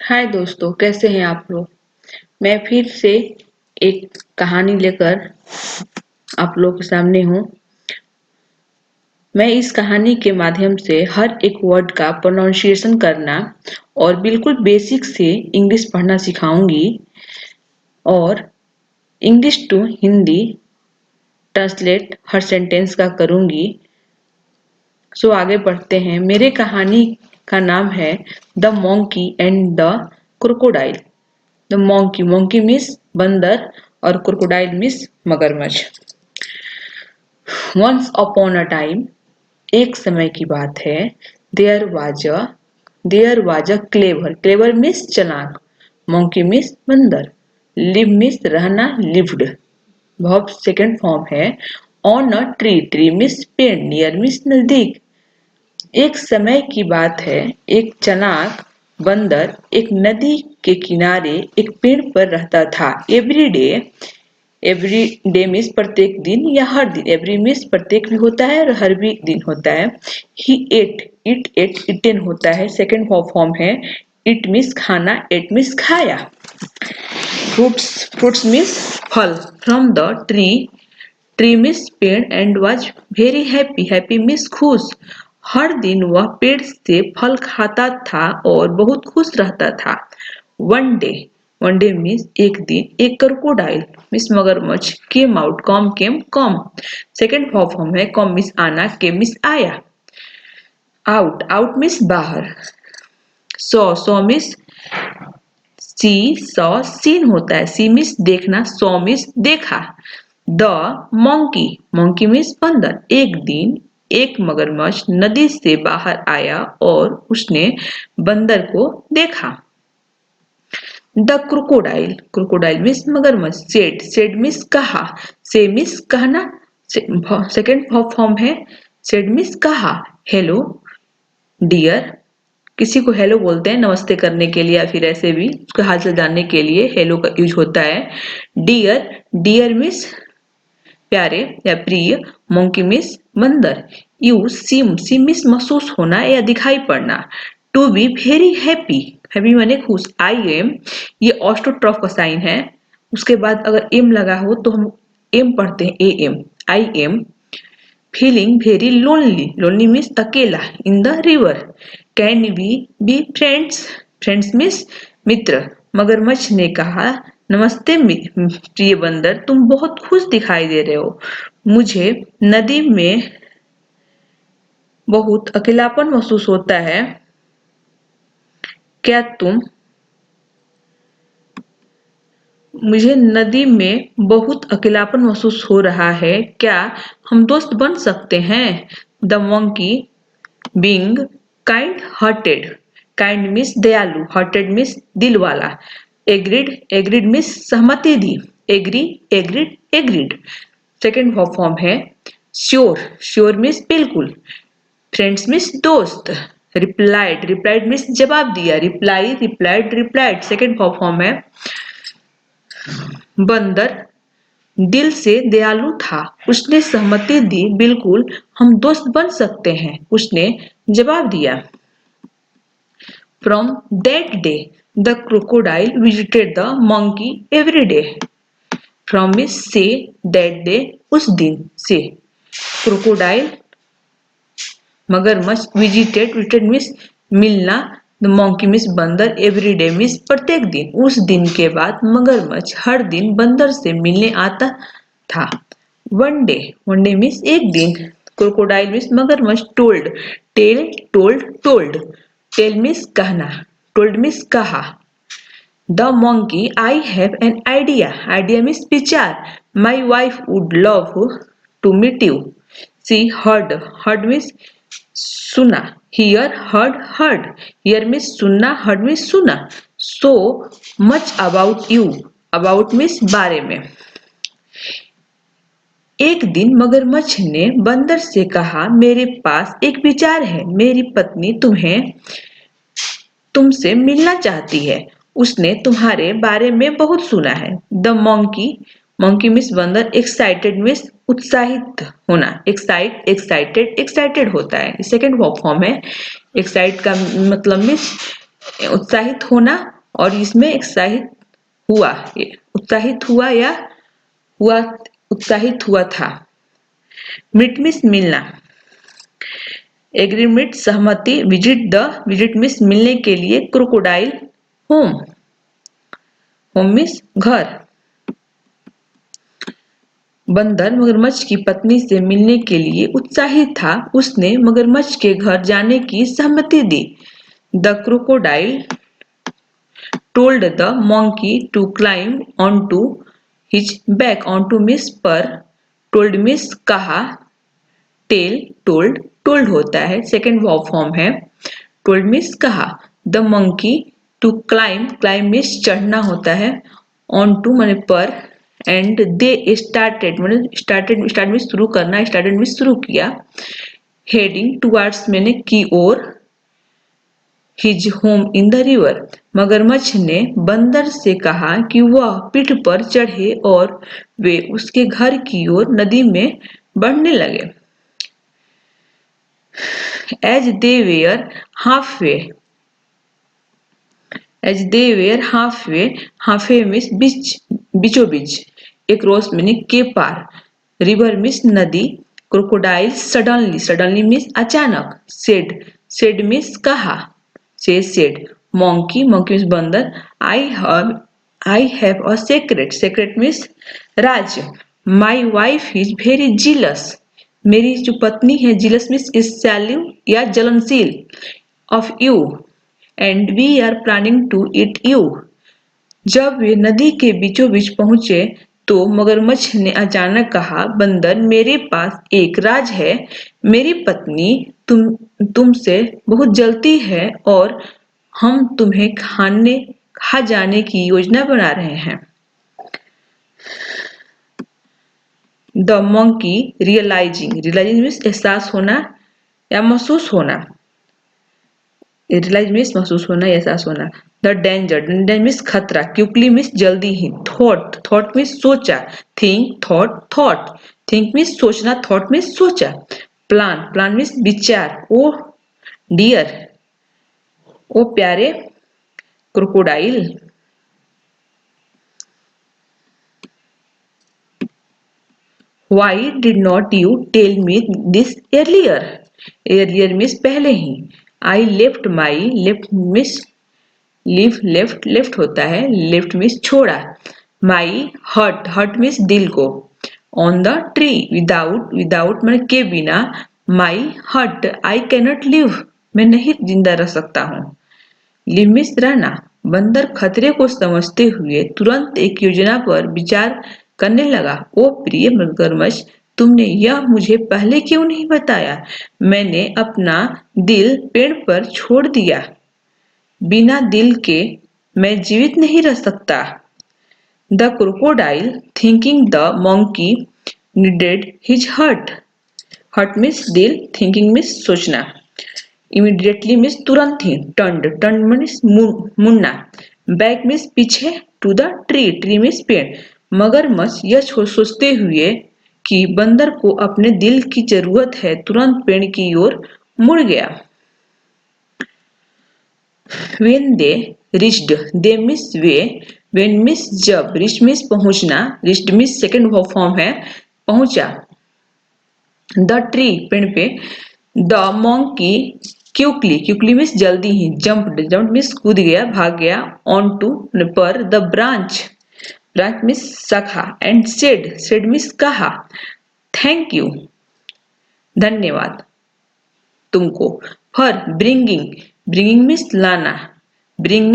हाय दोस्तों, कैसे हैं आप लोग। मैं फिर से एक कहानी लेकर आप लोगों के सामने हूँ। मैं इस कहानी के माध्यम से हर एक वर्ड का प्रोनाउंसिएशन करना और बिल्कुल बेसिक से इंग्लिश पढ़ना सिखाऊंगी और इंग्लिश टू हिंदी ट्रांसलेट हर सेंटेंस का करूंगी। सो आगे बढ़ते हैं। मेरे कहानी का नाम है the monkey and the crocodile. The monkey, monkey means बंदर और क्रोकोडाइल मीन्स मगरमच्छ। वंस अपॉन अ टाइम, एक समय की बात है। There was a clever, clever means चालाक, मंकी मीन्स बंदर, लिव मीन्स रहना, लिव्ड वर्ब सेकंड फॉर्म है। On a tree, tree means पेड़, नियर मीन्स नजदीक। एक समय की बात है, एक चालाक बंदर एक नदी के किनारे एक पेड़ पर रहता था। एवरी डे मीन्स प्रत्येक दिन या हर दिन, एवरी मीन्स प्रत्येक भी होता है और हर भी दिन होता है। ही एट इटेन होता है, सेकेंड फॉर्म है। इट मीन्स खाना, एट मीन्स खाया। फ्रूट्स मीन्स फल। फ्रॉम द ट्री मीन्स पेड़ and was very happy, happy means खुश। हर दिन वह पेड़ से फल खाता था और बहुत खुश रहता था। वन डे मीन्स एक दिन, एक क्रोकोडाइल मीन्स मगरमच्छ केम आउट, कम सेकेंड फॉर्म है। कम मीन्स आना, के मीन्स आया। आउट मीन्स बाहर। सॉ मीन्स सीन होता है, सी मीन्स देखना, सॉ मीन्स देखा। द मंकी मीन्स बंदर। एक दिन एक मगरमच्छ नदी से बाहर आया और उसने बंदर को देखा। द क्रोकोडाइल मीन्स मगरमच्छ। सेड मीन्स कहा, से मीन्स कहना, सेकेंड फॉर्म है। सेड मीन्स कहा। हेलो डियर, किसी को हेलो बोलते हैं नमस्ते करने के लिए या फिर ऐसे भी उसका हालचाल जानने के लिए हेलो का यूज होता है। डियर मीन्स प्यारे या प्रिय, मंकी मीन्स बंदर। यू सीम मीन्स महसूस होना या दिखाई पड़ना। To be very happy, happy माने खुश। आई एम, ये ऑस्ट्रोट्रॉफ का साइन है। उसके बाद अगर एम लगा हो तो हम एम पढ़ते हैं, A M. I am feeling very lonely means अकेला। In the river. Can we be friends means मित्र। मगरमच्छ ने कहा, नमस्ते प्रिय बंदर, तुम बहुत खुश दिखाई दे रहे हो। मुझे नदी में बहुत अकेलापन महसूस होता है। क्या तुम मुझे नदी में बहुत अकेलापन महसूस हो रहा है, क्या हम दोस्त बन सकते हैं। The monkey being kind kind means दयालु, हार्टेड मीन्स दिल वाला। एग्रीड मीन्स सहमति दी। एग्रीड सेकेंड फॉर्म है। श्योर मीन्स बिल्कुल। फ्रेंड्स मीन्स दोस्त। रिप्लाइड मीन्स जवाब दिया। रिप्लाइड सेकेंड फॉर्म है। बंदर दिल से दयालु था, उसने सहमति दी, बिल्कुल हम दोस्त बन सकते हैं, उसने जवाब दिया। From that day the crocodile visited the monkey every day. From means से, दैट डे उस दिन से। क्रोकोडाइल मगरमच्छ, विजिटेड मीन्स मिलना, द मंकी मीन्स बंदर, एवरी डे मीन्स प्रत्येक दिन। उस दिन के बाद मगरमच्छ हर दिन बंदर से मिलने आता था। वन डे मीन्स एक दिन। क्रोकोडाइल मीन्स मगरमच्छ। टोल्ड टेल मीन्स कहना, टोल्ड मीन्स कहा। The monkey, I have an idea means विचार। My wife would love to meet you. She heard means सुना। हियर मीन्स सुनना, हर्ड मीन्स सुना। So much about you, about means बारे में। एक दिन मगरमच्छ ने बंदर से कहा, मेरे पास एक विचार है, मेरी पत्नी तुमसे मिलना चाहती है, उसने तुम्हारे बारे में बहुत सुना है। द मंकी मीन्स बंदर। एक्साइटेड मीन्स उत्साहित होना। एक्साइटेड होता है, सेकेंड फॉर्म है। एक्साइट का मतलब मीन्स उत्साहित होना और इसमें हुआ उत्साहित हुआ या हुआ उत्साहित हुआ था। मीट मीन्स मिलना, एग्रीमेंट सहमति, विजिट मीन्स मिलने के लिए, क्रोकोडाइल होम, होम मीन्स घर। बंदर मगरमच्छ की पत्नी से मिलने के लिए उत्साहित था, उसने मगरमच्छ के घर जाने की सहमति दी। The crocodile told the monkey to climb onto his back. Onto means पर, told means कहा, टेल told होता है, सेकेंड फॉर्म है, told means कहा। The monkey to climb means चढ़ना होता है, onto माने पर, and they started माने start means शुरू करना, started means शुरू किया, heading towards मैंने की ओर, His home in the river. मगरमच्छ ने बंदर से कहा कि वह पीठ पर चढ़े और वे उसके घर की ओर नदी में बढ़ने लगे। As they were halfway, halfway means बीचों बीच, across meaning के पार, river means नदी, crocodile suddenly means अचानक, said means कहा, said, monkey means बंदर, I have a secret means Raj, my wife is very jealous, मेरी जो पत्नी है, jealous means ईर्ष्यालु या जलनशील, of you, and we are planning to eat you. जब वे नदी के बीचों बीच पहुंचे तो मगरमच्छ ने अचानक कहा, बंदर मेरे पास एक राज है, मेरी पत्नी तुमसे बहुत जलती है और हम तुम्हें खा जाने की योजना बना रहे हैं। द मंकी रियलाइजिंग मीन्स एहसास होना या महसूस होना, रियलाइज मीन्स महसूस होना या एहसास होना। द डेंजर मीन्स खतरा, क्विकली मीन्स जल्दी ही, थॉट मीन्स सोचा, थिंक मीन्स सोचना, थॉट मीन्स सोचा। प्लान मीन्स विचार, ओ डियर ओ प्यारे, crocodile. Why did not you tell me this earlier? Earlier means पहले ही। I left means left होता है, left means छोड़ा। My hurt means दिल को। On the tree without माने के बिना। My hurt I cannot live मैं नहीं जिंदा रह सकता हूँ। Live means रहना। बंदर खतरे को समझते हुए तुरंत एक योजना पर विचार करने लगा। ओ प्रिय मगरमच्छ, तुमने यह मुझे पहले क्यों नहीं बताया? मैंने अपना दिल पेड़ पर छोड़ दिया, बिना दिल के मैं जीवित नहीं रह सकता। The crocodile thinking the monkey needed his heart means दिल, थिंकिंग मीन्स सोचना, इमीडिएटली मीन्स तुरंत ही, टर्न मीन्स मुड़ना, बैक मीन्स पीछे, टू द ट्री मीन्स पेड़। मगरमच्छ यह सोचते हुए कि बंदर को अपने दिल की जरूरत है, तुरंत पेड़ की ओर मुड़ गया। When they reached, they means way, when means जब, reach means पहुंचना, reached means सेकेंड फॉर्म है, पहुंचा। The tree पेड़ पे, the monkey क्विकली मीन्स जल्दी ही, जंप मीन्स कूद गया, भाग गया, on to पर, the branch मीन्स शाखा, and said मीन्स कहा, थैंक यू धन्यवाद तुमको, for bringing मीन्स लाना, bringing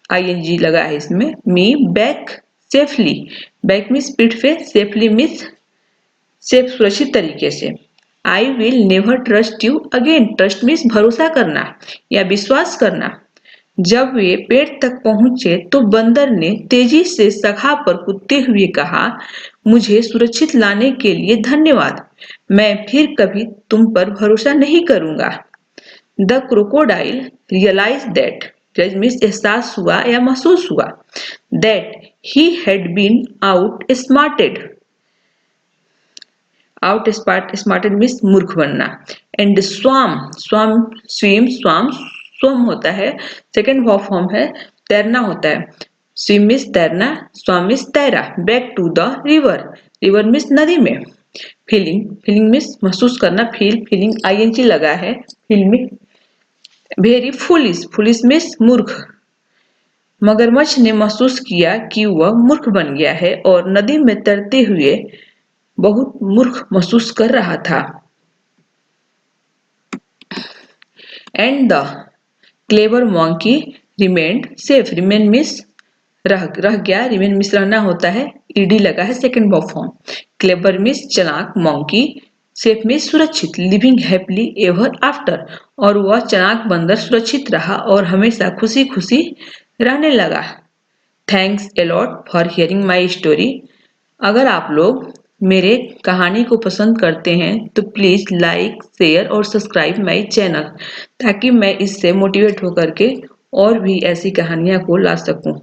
ing लगा है इसमें, me back safely, back means पीठ पे, safely मीन्स सेफ सुरक्षित तरीके से। I will never trust you again, trust means भरोसा करना या विश्वास करना। जब वे पेड़ तक पहुंचे तो बंदर ने तेजी से शाखा पर कूदते हुए कहा, मुझे सुरक्षित लाने के लिए धन्यवाद, मैं फिर कभी तुम पर भरोसा नहीं करूंगा। The crocodile realise that means एहसास हुआ या महसूस हुआ, that he had been outsmarted means मूर्ख बनना, एंड swam स्वम होता है, सेकेंड वर्ब फॉर्म है तैरना होता है। स्विम मीन्स तैरना, स्वम मीन्स तैरा। Back to the river, river means नदी में। फीलिंग, फीलिंग मीन्स महसूस करना, फीलिंग आईएनजी लगा है, फील में। वेरी फुलिश, फुलिश मीन्स मूर्ख। मगरमच्छ ने महसूस किया कि वह मूर्ख बन गया है और नदी में तैरते हुए बहुत मूर्ख महसूस कर रहा था। And the clever monkey remained safe, remain means रह गया, रिमेन मीन्स रहना होता है, ईडी लगा है, second verb form. Clever means चालाक, मॉन्की सेफ मीन्स सुरक्षित, लिविंग हैप्पीली एवर आफ्टर, और वह चालाक बंदर सुरक्षित रहा और हमेशा खुशी खुशी रहने लगा। Thanks a lot for hearing my story. अगर आप लोग मेरे कहानी को पसंद करते हैं तो प्लीज लाइक, शेयर और सब्सक्राइब माई चैनल, ताकि मैं इससे मोटिवेट होकर के और भी ऐसी कहानियां को ला सकूं।